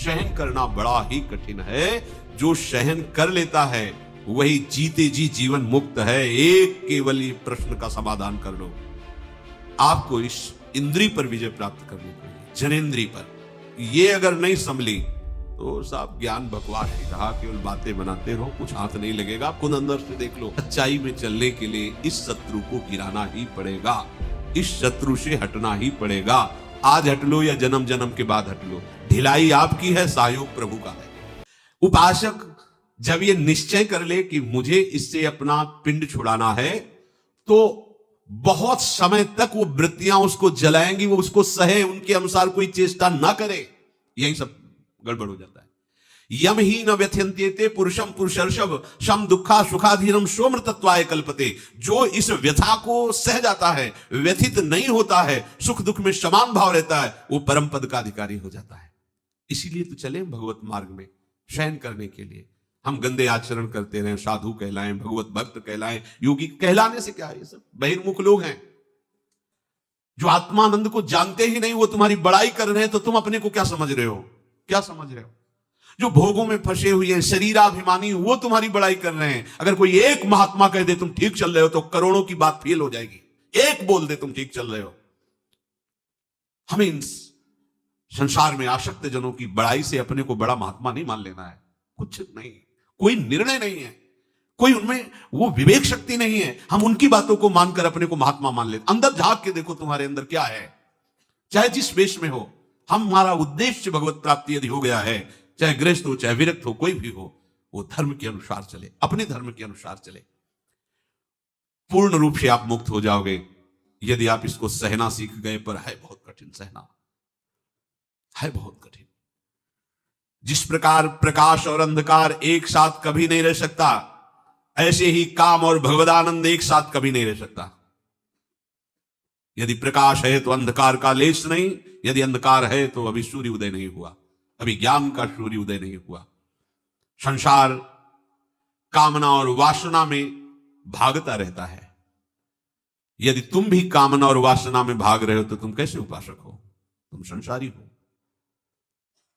सहन करना बड़ा ही कठिन है। जो सहन कर लेता है वही जीते जी जीवन मुक्त है। एक केवल ये प्रश्न का समाधान कर लो, आपको इस इंद्री पर विजय प्राप्त करनी पड़ेगी, जनेंद्री पर। ये अगर नहीं संभली तो साहब ज्ञान बकवास ही रहा, केवल बातें बनाते रहो, कुछ हाथ नहीं लगेगा। खुद अंदर से देख लो, सच्चाई में चलने के लिए इस शत्रु को गिराना ही पड़ेगा, इस शत्रु से हटना ही पड़ेगा। आज हट लो या जन्म जन्म के बाद हट लो, ढिलाई आपकी है, सहयोग प्रभु का है। उपासक जब ये निश्चय कर ले कि मुझे इससे अपना पिंड छुड़ाना है, तो बहुत समय तक वो वृत्तियां उसको जलाएंगी, वो उसको सहे, उनके अनुसार कोई चेष्टा ना करे, यही सब गड़बड़ हो जाता है। यम ही न व्यथ्यन्त्येते पुरुषम पुरुषर्षभ शम दुखा सुखाधीनम सोमृतत्वाय कल्पते। जो इस व्यथा को सह जाता है, व्यथित नहीं होता है, सुख दुख में समान भाव रहता है, वो परम पद का अधिकारी हो जाता है। इसीलिए तो चले भगवत मार्ग में शयन करने के लिए। हम गंदे आचरण करते रहे, साधु कहलाएं, भगवत भक्त कहलाएं, योगी कहलाने से क्या है? ये सब बहिर्मुख लोग हैं जो आत्मानंद को जानते ही नहीं, वो तुम्हारी बड़ाई कर रहे हैं, तो तुम अपने को क्या समझ रहे हो? क्या समझ रहे हो? जो भोगों में फंसे हुए हैं, शरीराभिमानी, वो तुम्हारी बड़ाई कर रहे हैं। अगर कोई एक महात्मा कह दे तुम ठीक चल रहे हो, तो करोड़ों की बात फेल हो जाएगी। एक बोल दे तुम ठीक चल रहे हो। हमें इन संसार में आसक्त जनों की बड़ाई से अपने को बड़ा महात्मा नहीं मान लेना है। कुछ नहीं, कोई निर्णय नहीं है, कोई उनमें वो विवेक शक्ति नहीं है। हम उनकी बातों को मानकर अपने को महात्मा मान लेते। अंदर झांक के देखो तुम्हारे अंदर क्या है, चाहे जिस वेश में हो। हमारा उद्देश्य भगवत प्राप्ति यदि हो गया है, चाहे गृहस्थ हो चाहे विरक्त हो, कोई भी हो, वो धर्म के अनुसार चले, अपने धर्म के अनुसार चले। पूर्ण रूप से आप मुक्त हो जाओगे यदि आप इसको सहना सीख गए। पर है बहुत कठिन सहना, है बहुत कठिन। जिस प्रकार प्रकाश और अंधकार एक साथ कभी नहीं रह सकता, ऐसे ही काम और भगवदानंद एक साथ कभी नहीं रह सकता। यदि प्रकाश है तो अंधकार का लेश नहीं, यदि अंधकार है तो अभी सूर्य उदय नहीं हुआ, अभी ज्ञान का सूर्य उदय नहीं हुआ। संसार कामना और वासना में भागता रहता है। यदि तुम भी कामना और वासना में भाग रहे हो तो तुम कैसे उपासक हो? तुम संसारी हो।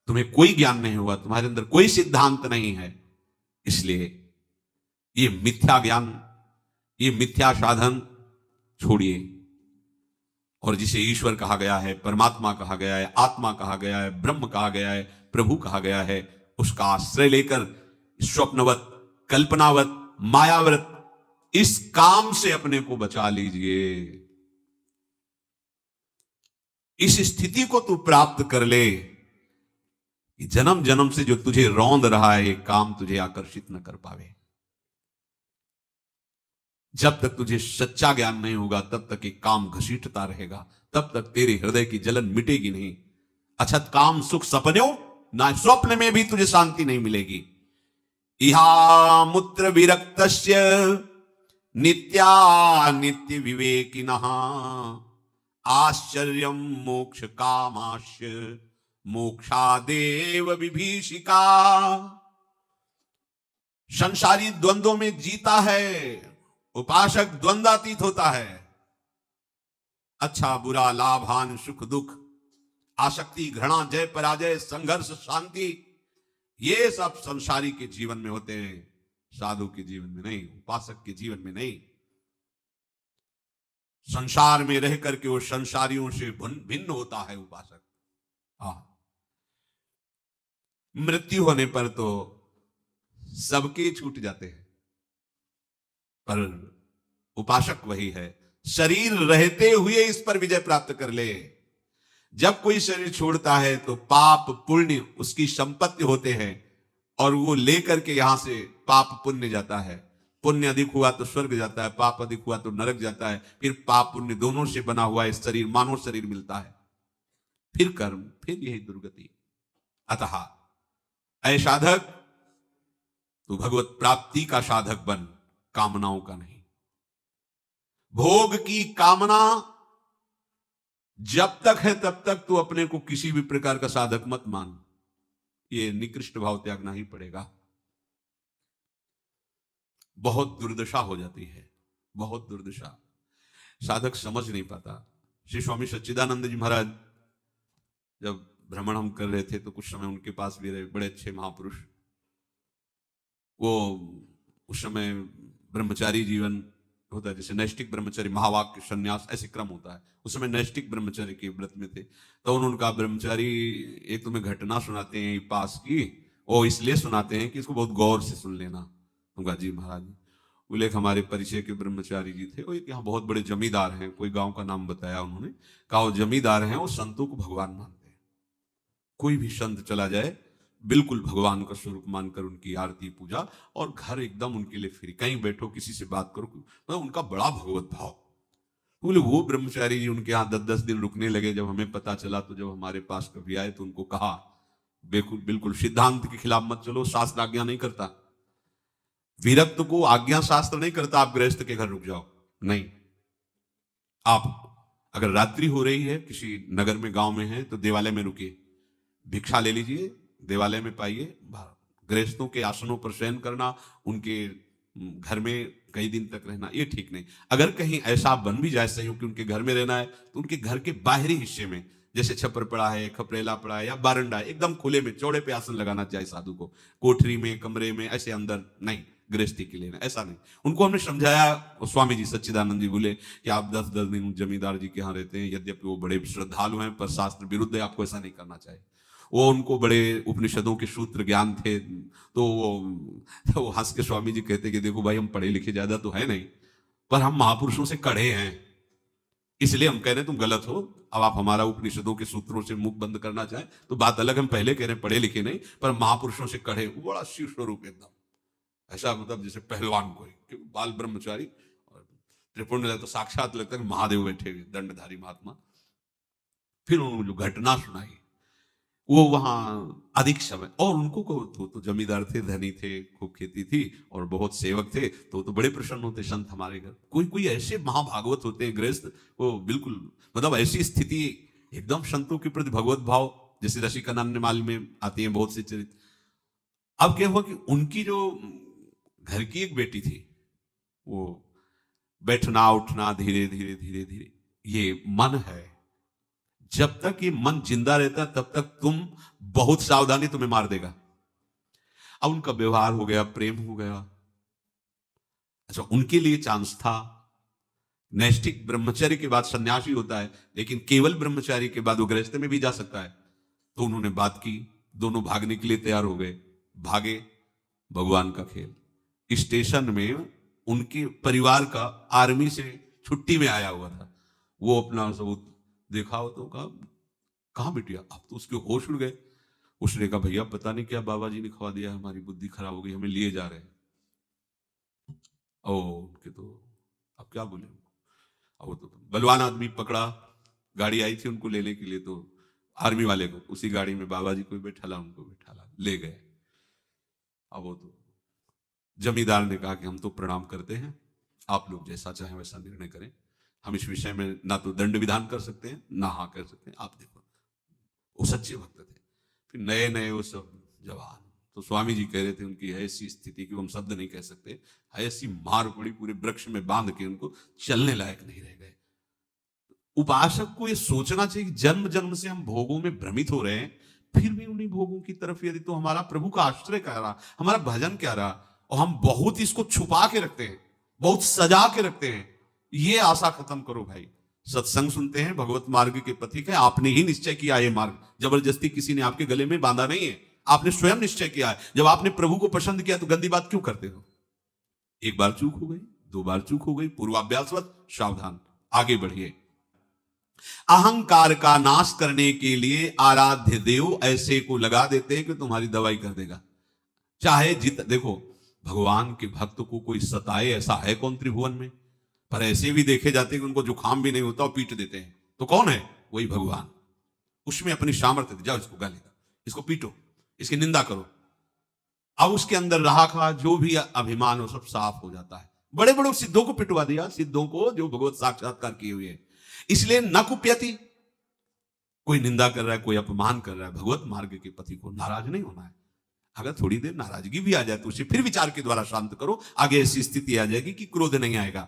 तुम्हें कोई ज्ञान नहीं हुआ, तुम्हारे अंदर कोई सिद्धांत नहीं है। इसलिए ये मिथ्या ज्ञान, ये मिथ्या साधन छोड़िए, और जिसे ईश्वर कहा गया है, परमात्मा कहा गया है, आत्मा कहा गया है, ब्रह्म कहा गया है, प्रभु कहा गया है, उसका आश्रय लेकर स्वप्नवत, कल्पनावत, मायाव्रत इस काम से अपने को बचा लीजिए। इस स्थिति को तू प्राप्त कर ले कि जन्म जन्म से जो तुझे रौंद रहा है, ये काम तुझे आकर्षित न कर पावे। जब तक तुझे सच्चा ज्ञान नहीं होगा, तब तक ये काम घसीटता रहेगा, तब तक तेरे हृदय की जलन मिटेगी नहीं। अछत काम सुख सपनों, ना स्वप्न में भी तुझे शांति नहीं मिलेगी। इहा मूत्र विरक्तस्य नित्या नित्य विवेकिनः आश्चर्यम मोक्ष कामास्य मोक्षादेव विभीषिका। संसारी द्वंद्वों में जीता है, उपासक द्वंद्वातीत होता है। अच्छा बुरा, लाभ हानि, सुख दुख, आसक्ति घृणा, जय पराजय, संघर्ष शांति, ये सब संसारी के जीवन में होते हैं, साधु के जीवन में नहीं, उपासक के जीवन में नहीं। संसार में रह करके वो संसारियों से भिन्न होता है उपासक। मृत्यु होने पर तो सबके छूट जाते हैं, पर उपासक वही है, शरीर रहते हुए इस पर विजय प्राप्त कर ले। जब कोई शरीर छोड़ता है तो पाप पुण्य उसकी संपत्ति होते हैं, और वो लेकर के यहां से पाप पुण्य जाता है। पुण्य अधिक हुआ तो स्वर्ग जाता है, पाप अधिक हुआ तो नरक जाता है। फिर पाप पुण्य दोनों से बना हुआ इस शरीर, मानव शरीर मिलता है, फिर कर्म, फिर यही दुर्गति। अतः ऐ साधक, तू भगवत प्राप्ति का साधक बन, कामनाओं का नहीं। भोग की कामना जब तक है तब तक तू अपने को किसी भी प्रकार का साधक मत मान। ये निकृष्ट भाव त्यागना ही पड़ेगा। बहुत दुर्दशा हो जाती है, बहुत दुर्दशा, साधक समझ नहीं पाता। श्री स्वामी सच्चिदानंद जी महाराज जब भ्रमण हम कर रहे थे तो कुछ समय उनके पास भी रहे, बड़े अच्छे महापुरुष। वो उस समय ब्रह्मचारी जीवन होता है, जैसे नैष्टिक ब्रह्मचर्य, महावाक्य संन्यास ऐसे क्रम होता है। उस समय नैष्टिक ब्रह्मचर्य के व्रत में थे। तो उन्होंने कहा, ब्रह्मचारी एक तुम्हें घटना सुनाते हैं पास की, वो इसलिए सुनाते हैं कि इसको बहुत गौर से सुन लेना। उनका जी महाराज। बोले हमारे परिचय के ब्रह्मचारी जी थे, वो एक यहाँ बहुत बड़े जमींदार हैं, कोई गांव का नाम बताया उन्होंने। कहा वो जमींदार हैं, वो संतों को भगवान मानते हैं। कोई भी संत चला जाए बिल्कुल भगवान का स्वरूप मानकर उनकी आरती पूजा, और घर एकदम उनके लिए फ्री। कहीं बैठो किसी से बात करो, मतलब उनका बड़ा भगवत भाव। बोले वो ब्रह्मचारी जी उनके यहाँ 10-10 दिन रुकने लगे। जब हमें पता चला तो जब हमारे पास कभी आए तो उनको कहा, बिल्कुल बिल्कुल सिद्धांत के खिलाफ मत चलो, शास्त्र आज्ञा नहीं करता, विरक्त को आज्ञा शास्त्र नहीं करता आप गृहस्थ के घर रुक जाओ, नहीं। आप अगर रात्रि हो रही है, किसी नगर में गांव में है, तो देवालय में रुकिए, भिक्षा ले लीजिए, देवालय में पाइए। गृहस्थों के आसनों पर शयन करना, उनके घर में कई दिन तक रहना, ये ठीक नहीं। अगर कहीं ऐसा बन भी जाए संयोग कि उनके घर में रहना है, तो उनके घर के बाहरी हिस्से में, जैसे छप्पर पड़ा है, खपरेला पड़ा है या बारंडा है, एकदम खुले में चौड़े पे आसन लगाना चाहिए साधु को। कोठरी में, कमरे में, ऐसे अंदर नहीं, गृहस्थी के लिए ऐसा नहीं। उनको हमने समझाया। स्वामी जी सच्चिदानंद जी बोले कि आप 10-10 दिन जमींदार जी के यहाँ रहते हैं, यद्यपि वो बड़े श्रद्धालु हैं, पर शास्त्र विरुद्ध है, आपको ऐसा नहीं करना चाहिए। वो उनको बड़े उपनिषदों के सूत्र ज्ञान थे, तो वो हंस के स्वामी जी कहते कि देखो भाई, हम पढ़े लिखे ज्यादा तो है नहीं, पर हम महापुरुषों से कड़े हैं, इसलिए हम कह रहे हैं तुम गलत हो। अब आप हमारा उपनिषदों के सूत्रों से मुख बंद करना चाहें तो बात अलग, हम पहले कह रहे हैं पढ़े लिखे नहीं, पर महापुरुषों से कड़े। बड़ा शिव स्वरूप एकदम ऐसा, मतलब जैसे पहलवान कोई, बाल ब्रह्मचारी और त्रिपुंड, तो साक्षात लगता है महादेव बैठे हुए, दंडधारी महात्मा। फिर उन्होंने जो घटना सुनाई, वो वहां अधिक समय, और उनको तो जमींदार थे, धनी थे, खूब खेती थी और बहुत सेवक थे, तो बड़े प्रसन्न होते संत हमारे घर। कोई कोई ऐसे महाभागवत होते हैं गृहस्थ, वो बिल्कुल मतलब ऐसी स्थिति, एकदम संतों के प्रति भगवत भाव, जैसे रसिकानंद माल में आती है बहुत से चरित्र। अब क्या हुआ कि उनकी जो घर की एक बेटी थी, वो बैठना उठना धीरे धीरे धीरे धीरे, ये मन है, जब तक ये मन जिंदा रहता तब तक तुम बहुत सावधानी, तुम्हें मार देगा। अब उनका व्यवहार हो गया, प्रेम हो गया। अच्छा, उनके लिए चांस था, नैष्टिक ब्रह्मचर्य के बाद सन्यासी होता है, लेकिन केवल ब्रह्मचारी के बाद वो गृहस्थ में भी जा सकता है। तो उन्होंने बात की, दोनों भागने के लिए तैयार हो गए। भागे, भगवान का खेल। स्टेशन में उनके परिवार का आर्मी से छुट्टी में आया हुआ था, वो अपना सब देखा हो तो कहाँ बिटिया, अब तो उसके होश उड़ गए। उसने कहा भैया पता नहीं क्या बाबा जी ने खवा दिया, हमारी बुद्धि खराब हो गई, हमें लिए जा रहे हैं। ओ उनके तो अब क्या बोले, अब वो तो बलवान आदमी पकड़ा, गाड़ी आई थी उनको लेने के लिए, तो आर्मी वाले को उसी गाड़ी में बाबा जी को बैठाला, उनको बैठाला, ले गए। अब वो तो जमींदार ने कहा कि हम तो प्रणाम करते हैं, आप लोग जैसा चाहें वैसा निर्णय करें, हम इस विषय में ना तो दंड विधान कर सकते हैं ना हाँ कर सकते हैं, आप देखो। वो सच्चे भक्त थे, फिर नए नए वो सब जवान। तो स्वामी जी कह रहे थे उनकी ऐसी स्थिति कि हम शब्द नहीं कह सकते, ऐसी मार पड़ी, पूरे वृक्ष में बांध के उनको चलने लायक नहीं रह गए। उपासक को ये सोचना चाहिए कि जन्म जन्म से हम भोगों में भ्रमित हो रहे हैं, फिर भी उन्हीं भोगों की तरफ यदि तो हमारा प्रभु का आश्रय क्या रहा, हमारा भजन क्या रहा, और हम बहुत इसको छुपा के रखते हैं, बहुत सजा के रखते हैं। ये आशा खत्म करो भाई। सत्संग सुनते हैं, भगवत मार्ग के पथिक है, आपने ही निश्चय किया ये मार्ग, जबरदस्ती किसी ने आपके गले में बांधा नहीं है, आपने स्वयं निश्चय किया है। जब आपने प्रभु को पसंद किया तो गंदी बात क्यों करते हो? एक बार चूक हो गई, 2 बार चूक हो गई, पूर्वाभ्यासवत सावधान, आगे बढ़िए। अहंकार का नाश करने के लिए आराध्य देव ऐसे को लगा देते हैं कि तुम्हारी दवाई कर देगा। चाहे देखो, भगवान के भक्त को कोई सताए ऐसा है कौन त्रिभुवन में? पर ऐसे भी देखे जाते हैं कि उनको जुकाम भी नहीं होता और पीट देते हैं, तो कौन है? वही भगवान। उसमें अपनी सामर्थ्य दे, जाओ इसको गाली दो, इसको पीटो, इसकी निंदा करो। अब उसके अंदर रहा खा जो भी अभिमान हो सब साफ हो जाता है। बड़े बड़े सिद्धों को पिटवा दिया, सिद्धों को जो भगवत साक्षात्कार किए हुए हैं। इसलिए न कुप्यति, कोई निंदा कर रहा है, कोई अपमान कर रहा है, भगवत मार्ग के पति को नाराज नहीं होना है। अगर थोड़ी देर नाराजगी भी आ जाए तो उसे फिर विचार के द्वारा शांत करो, आगे ऐसी स्थिति आ जाएगी कि क्रोध नहीं आएगा।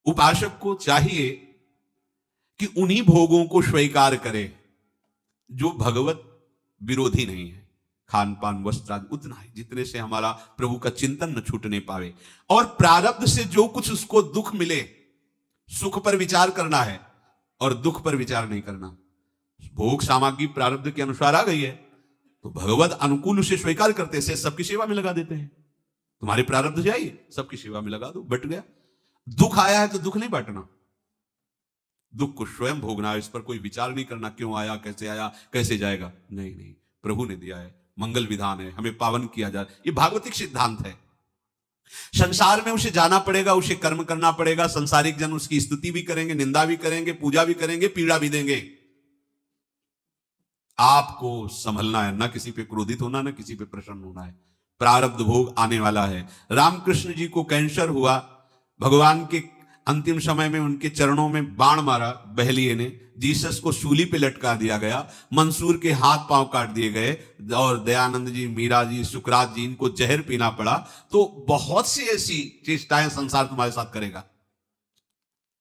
उपासक को चाहिए कि उन्हीं भोगों को स्वीकार करे जो भगवत विरोधी नहीं है। खान पान वस्त्र आदि उतना ही जितने से हमारा प्रभु का चिंतन न छूटने पावे। और प्रारब्ध से जो कुछ उसको दुख मिले, सुख पर विचार करना है और दुख पर विचार नहीं करना। भोग सामग्री प्रारब्ध के अनुसार आ गई है तो भगवत अनुकूल उसे स्वीकार करते से सबकी सेवा में लगा देते हैं। तुम्हारे प्रारब्ध से आई, सबकी सेवा में लगा दो, बट गया। दुख आया है तो दुख नहीं बांटना, दुख को स्वयं भोगना, इस पर कोई विचार नहीं करना, क्यों आया, कैसे जाएगा। नहीं नहीं, प्रभु ने दिया है, मंगल विधान है, हमें पावन किया जाए, ये भागवतिक सिद्धांत है। संसार में उसे जाना पड़ेगा, उसे कर्म करना पड़ेगा। संसारिक जन उसकी स्तुति भी करेंगे, निंदा भी करेंगे, पूजा भी करेंगे, पीड़ा भी देंगे। आपको संभलना है, ना किसी पे क्रोधित होना, ना किसी पे प्रसन्न होना है। प्रारब्ध भोग आने वाला है। रामकृष्ण जी को कैंसर हुआ, भगवान के अंतिम समय में उनके चरणों में बाण मारा बहलिए ने, जीसस को सूली पे लटका दिया गया, मंसूर के हाथ पांव काट दिए गए, और दयानंद जी, मीरा जी, सुकरात जी, इनको जहर पीना पड़ा। तो बहुत सी ऐसी चेष्टाएं संसार तुम्हारे साथ करेगा।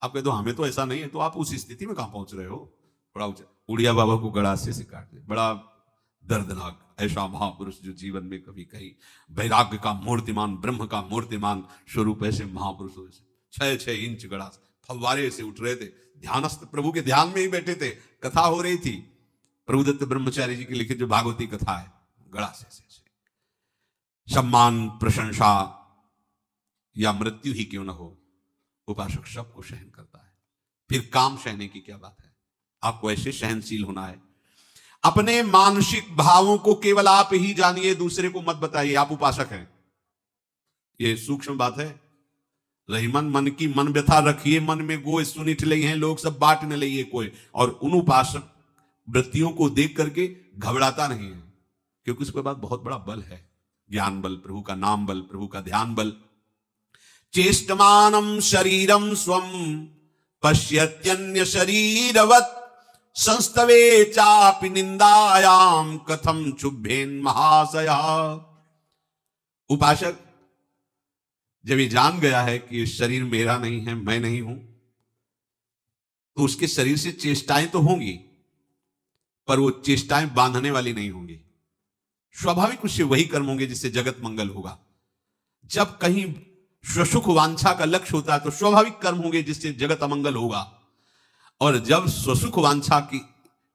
आप कह दो हमें तो ऐसा नहीं है, तो आप उस स्थिति में कहां पहुंच रहे हो। बड़ा उड़िया बाबा को गड़ासे से काट दे, बड़ा दर्दनाक। ऐसा महापुरुष जो जीवन में कभी कहीं वैराग्य का मूर्तिमान, ब्रह्म का मूर्तिमान स्वरूप, ऐसे महापुरुष 6-6 इंच गड़ा फव्वारे से उठ रहे थे, ध्यानस्थ प्रभु के ध्यान में ही बैठे थे, कथा हो रही थी। प्रभुदत्त ब्रह्मचारी जी की लिखित जो भागवती कथा है, गड़ासे से सम्मान, प्रशंसा या मृत्यु ही क्यों न हो, उपासक सबको सहन करता है। फिर काम सहने की क्या बात है। आपको ऐसे सहनशील होना है। अपने मानसिक भावों को केवल आप ही जानिए, दूसरे को मत बताइए। आप उपासक हैं, ये सूक्ष्म बात है। रही मन की मन व्यथा रखिए, मन में गोय सुनिठ लई हैं लोग, सब बांट न लइए कोई। और उन उपासक वृत्तियों को देख करके घबराता नहीं है, क्योंकि उसके बाद बहुत बड़ा बल है, ज्ञान बल, प्रभु का नाम बल, प्रभु का ध्यान बल। चेष्टमानम शरीरम स्वम पश्यत्यन्य शरीरवत्, संस्तवे चापि निंदायाम कथम चुभ्येन महाशया। उपासक जब ये जान गया है कि ये शरीर मेरा नहीं है, मैं नहीं हूं, तो उसके शरीर से चेष्टाएं तो होंगी, पर वो चेष्टाएं बांधने वाली नहीं होंगी। स्वाभाविक उससे वही कर्म होंगे जिससे जगत मंगल होगा। जब कहीं स्वसुख वांछा का लक्ष्य होता है तो स्वाभाविक कर्म होंगे जिससे जगत अमंगल होगा। और जब स्वसुख वांछा की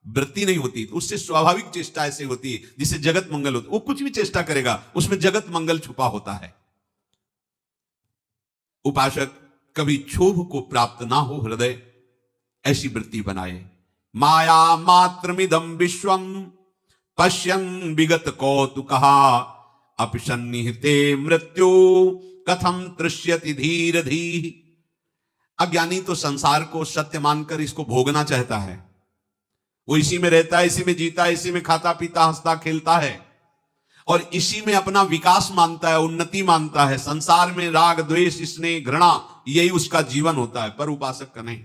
वृत्ति नहीं होती तो उससे स्वाभाविक चेष्टा ऐसे होती है जिससे जगत मंगल होती है। वो कुछ भी चेष्टा करेगा, उसमें जगत मंगल छुपा होता है। उपासक कभी क्षोभ को प्राप्त ना हो हृदय, ऐसी वृत्ति बनाए। माया मात्रमिदं विश्वम पश्यन् विगत कौतुकः, अपसन्निहिते मृत्यु कथम तृष्यति धीर धी। अज्ञानी तो संसार को सत्य मानकर इसको भोगना चाहता है, वो इसी में रहता है, इसी में जीता है, इसी में खाता पीता हंसता खेलता है, और इसी में अपना विकास मानता है, उन्नति मानता है। संसार में राग द्वेष स्नेह घृणा यही उसका जीवन होता है। पर उपासक का नहीं।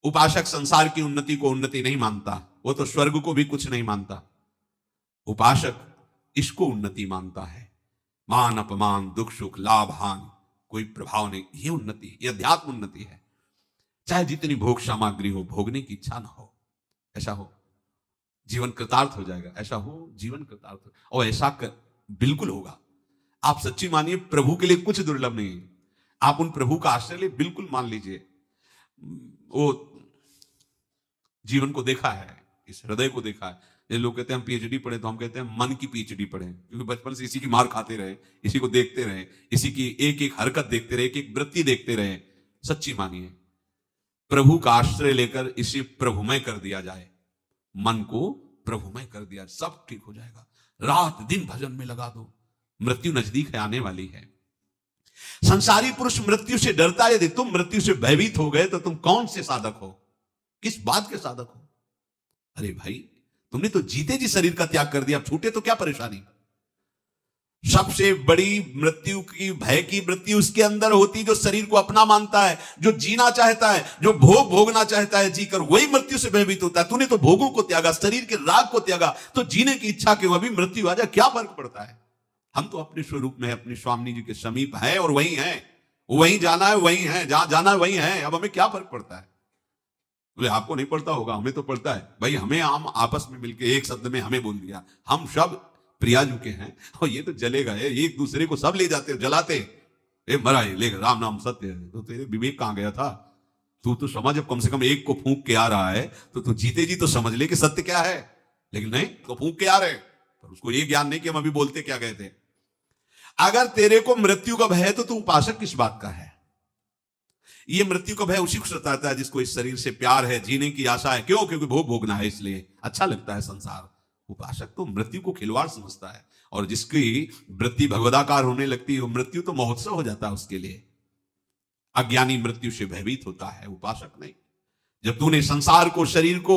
उपासक संसार की उन्नति को उन्नति नहीं मानता, वो तो स्वर्ग को भी कुछ नहीं मानता। उपासक इसको उन्नति मानता है। मान अपमान दुख सुख लाभ हानि कोई प्रभाव नहीं, ये उन्नति, ये अध्यात्म उन्नति है। चाहे जितनी भोग सामग्री हो, भोगने की इच्छा ना हो, ऐसा हो जीवन कृतार्थ हो जाएगा, ऐसा हो जीवन कृतार्थ हो। और ऐसा बिल्कुल होगा। आप सच्ची मानिए, प्रभु के लिए कुछ दुर्लभ नहीं है। आप उन प्रभु का आश्रय ले, बिल्कुल मान लीजिए। वो जीवन को देखा है, इस हृदय को देखा है। ये लोग कहते हैं हम पीएचडी पढ़े, तो हम कहते हैं मन की पीएचडी पढ़े, क्योंकि बचपन से इसी की मार खाते रहे, इसी को देखते रहे, इसी की एक एक हरकत देखते रहे, एक एक वृत्ति देखते रहे। सच्ची मानिए, प्रभु का आश्रय लेकर इसे प्रभुमय कर दिया जाए, मन को प्रभुमय कर दिया, सब ठीक हो जाएगा। रात दिन भजन में लगा दो, मृत्यु नजदीक है, आने वाली है। संसारी पुरुष मृत्यु से डरता है। यदि तुम मृत्यु से भयभीत हो गए तो तुम कौन से साधक हो, किस बात के साधक हो। अरे भाई, तुमने तो जीते जी शरीर का त्याग कर दिया, छूटे तो क्या परेशानी। सबसे बड़ी मृत्यु की, भय की वृत्ति उसके अंदर होती जो शरीर को अपना मानता है, जो जीना चाहता है, जो भोग भोगना चाहता है, जीकर वही मृत्यु से भयभीत होता है। तूने तो भोगों को त्यागा, शरीर के राग को त्यागा, तो जीने की इच्छा के अभी मृत्यु आ जाए, क्या फर्क पड़ता है। हम तो अपने स्वरूप में अपने स्वामी जी के समीप है, और वही है, वहीं जाना है, वहीं है, जहां जाना है वहीं है। अब हमें क्या फर्क पड़ता है। बोले आपको नहीं पड़ता होगा, हमें तो पड़ता है भाई। हमें हम आपस में मिलके एक शब्द में हमें बोल दिया, हम सब प्रियाजू के हैं और ये तो जले गए, एक दूसरे को सब ले जाते जलाते। ए मरा ये ले, राम नाम सत्य है। तो तेरे विवेक कहां गया था? तू तो समझ, अब कम से कम एक को फूंक के आ रहा है तो तू जीते जी तो समझ ले कि सत्य क्या है। लेकिन नहीं, तो फूंक के आ रहे, पर उसको ये ज्ञान नहीं कि हम अभी बोलते क्या गए थे। अगर तेरे को मृत्यु का भय है तो तू उपासक किस बात का है? ये मृत्यु का भय उसी को सताता है जिसको इस शरीर से प्यार है, जीने की आशा है। क्यों? क्योंकि भोग भोगना है, इसलिए अच्छा लगता है संसार। उपासक तो मृत्यु को खिलवाड़ समझता है, और जिसकी वृत्ति भगवदाकार होने लगती है वो मृत्यु तो महोत्सव हो जाता है उसके लिए। अज्ञानी मृत्यु से भयभीत होता है, उपासक नहीं। जब तूने संसार को, शरीर को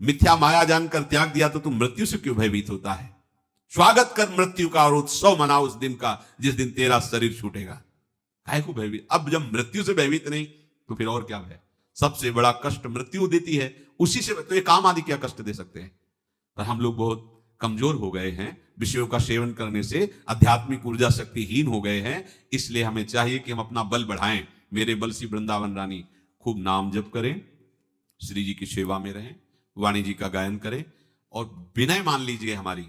मिथ्या माया जानकर त्याग दिया तो तू मृत्यु से क्यों भयभीत होता है? स्वागत कर मृत्यु का और उत्सव मना उस दिन का जिस दिन तेरा शरीर छूटेगा। काहे को भयभीत? अब जब मृत्यु से भयभीत नहीं तो फिर और क्या भय? सबसे बड़ा कष्ट मृत्यु देती है, उसी से तो ये काम आदि क्या कष्ट दे सकते हैं। पर हम लोग बहुत कमजोर हो गए हैं, विषयों का सेवन करने से आध्यात्मिक ऊर्जा शक्तिहीन हो गए हैं। इसलिए हमें चाहिए कि हम अपना बल बढ़ाएं। मेरे बल सी वृंदावन रानी, खूब नाम जप करें, श्री जी की सेवा में रहें, वाणी जी का गायन करें, और विनय मान लीजिए हमारी,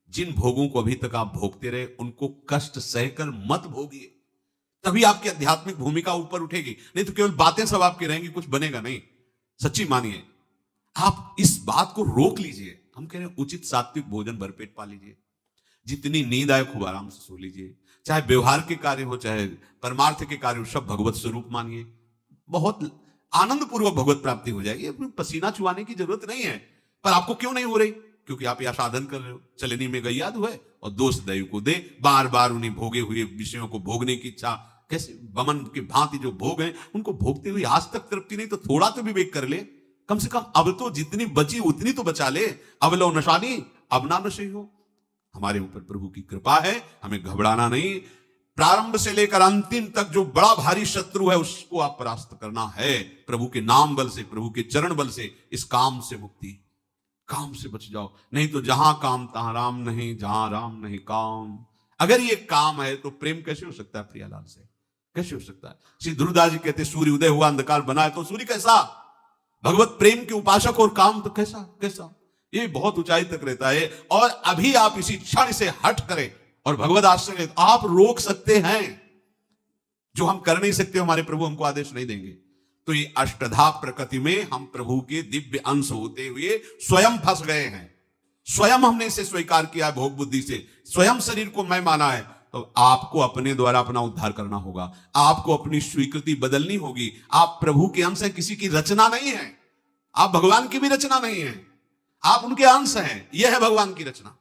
जिन भोगों को अभी तक आप भोगते रहे उनको कष्ट सहकर मत भोगिए, तभी आपकी आध्यात्मिक भूमिका ऊपर उठेगी। नहीं तो केवल बातें सब आपकी रहेंगी, कुछ बनेगा नहीं। सच्ची मानिए, आप इस बात को रोक लीजिए। हम कह रहे हैं उचित सात्विक भोजन भरपेट पा लीजिए, जितनी नींद आए खूब आराम से सो लीजिए, चाहे व्यवहार के कार्य हो चाहे परमार्थ के कार्य हो, सब भगवत स्वरूप मानिए। बहुत आनंद पूर्वक भगवत प्राप्ति हो जाएगी। पसीना चुआने की जरूरत नहीं है। पर आपको क्यों नहीं हो रही? क्योंकि आप यह साधन कर रहे हो, चलनी में गैयाद हुए और दोष दैव को दे। बार बार उन्हें भोगे हुए विषयों को भोगने की इच्छा, कैसे बमन के भांति जो भोग हैं उनको भोगते हुए आज तक तृप्ति नहीं। तो थोड़ा तो विवेक कर ले, कम से कम अब तो जितनी बची उतनी तो बचा ले। अब लो नशानी, अब ना नशे हो। हमारे ऊपर प्रभु की कृपा है, हमें घबराना नहीं। प्रारंभ से लेकर अंतिम तक जो बड़ा भारी शत्रु है उसको आप परास्त करना है प्रभु के नाम बल से, प्रभु के चरण बल से। इस काम से मुक्ति, काम से बच जाओ। नहीं तो जहां काम तहां राम नहीं, जहां राम नहीं काम। अगर ये काम है तो प्रेम कैसे हो सकता है प्रियालाल से? कैसे हो सकता है? श्री ध्रुवदास जी कहते सूर्य उदय हुआ अंधकार बना है, तो सूर्य कैसा? भगवत प्रेम के उपासक, और काम तो कैसा कैसा? ये बहुत ऊंचाई तक रहता है। और अभी आप इसी क्षण से हट करें और भगवत आश्रय आप रोक सकते हैं। जो हम कर नहीं सकते, हमारे प्रभु हमको आदेश नहीं देंगे। तो ये अष्टधा प्रकृति में हम प्रभु के दिव्य अंश होते हुए स्वयं फंस गए हैं। स्वयं हमने इसे स्वीकार किया है, भोग बुद्धि से स्वयं शरीर को मैं माना है। तो आपको अपने द्वारा अपना उद्धार करना होगा, आपको अपनी स्वीकृति बदलनी होगी। आप प्रभु के अंश हैं, किसी की रचना नहीं है। आप भगवान की भी रचना नहीं है, आप उनके अंश हैं। यह है भगवान की रचना।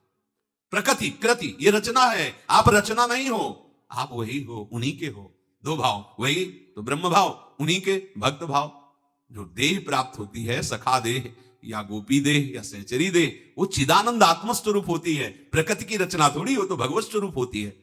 प्रकृति कृति ये रचना है, आप रचना नहीं हो, आप वही हो, उन्हीं के हो। दो भाव, वही तो ब्रह्म भाव, उन्हीं के भक्त भाव। जो देह प्राप्त होती है, सखा देह या गोपी देह या सहचरी देह, वो चिदानंद आत्मस्वरूप होती है। प्रकृति की रचना थोड़ी हो, तो भगवत स्वरूप होती है।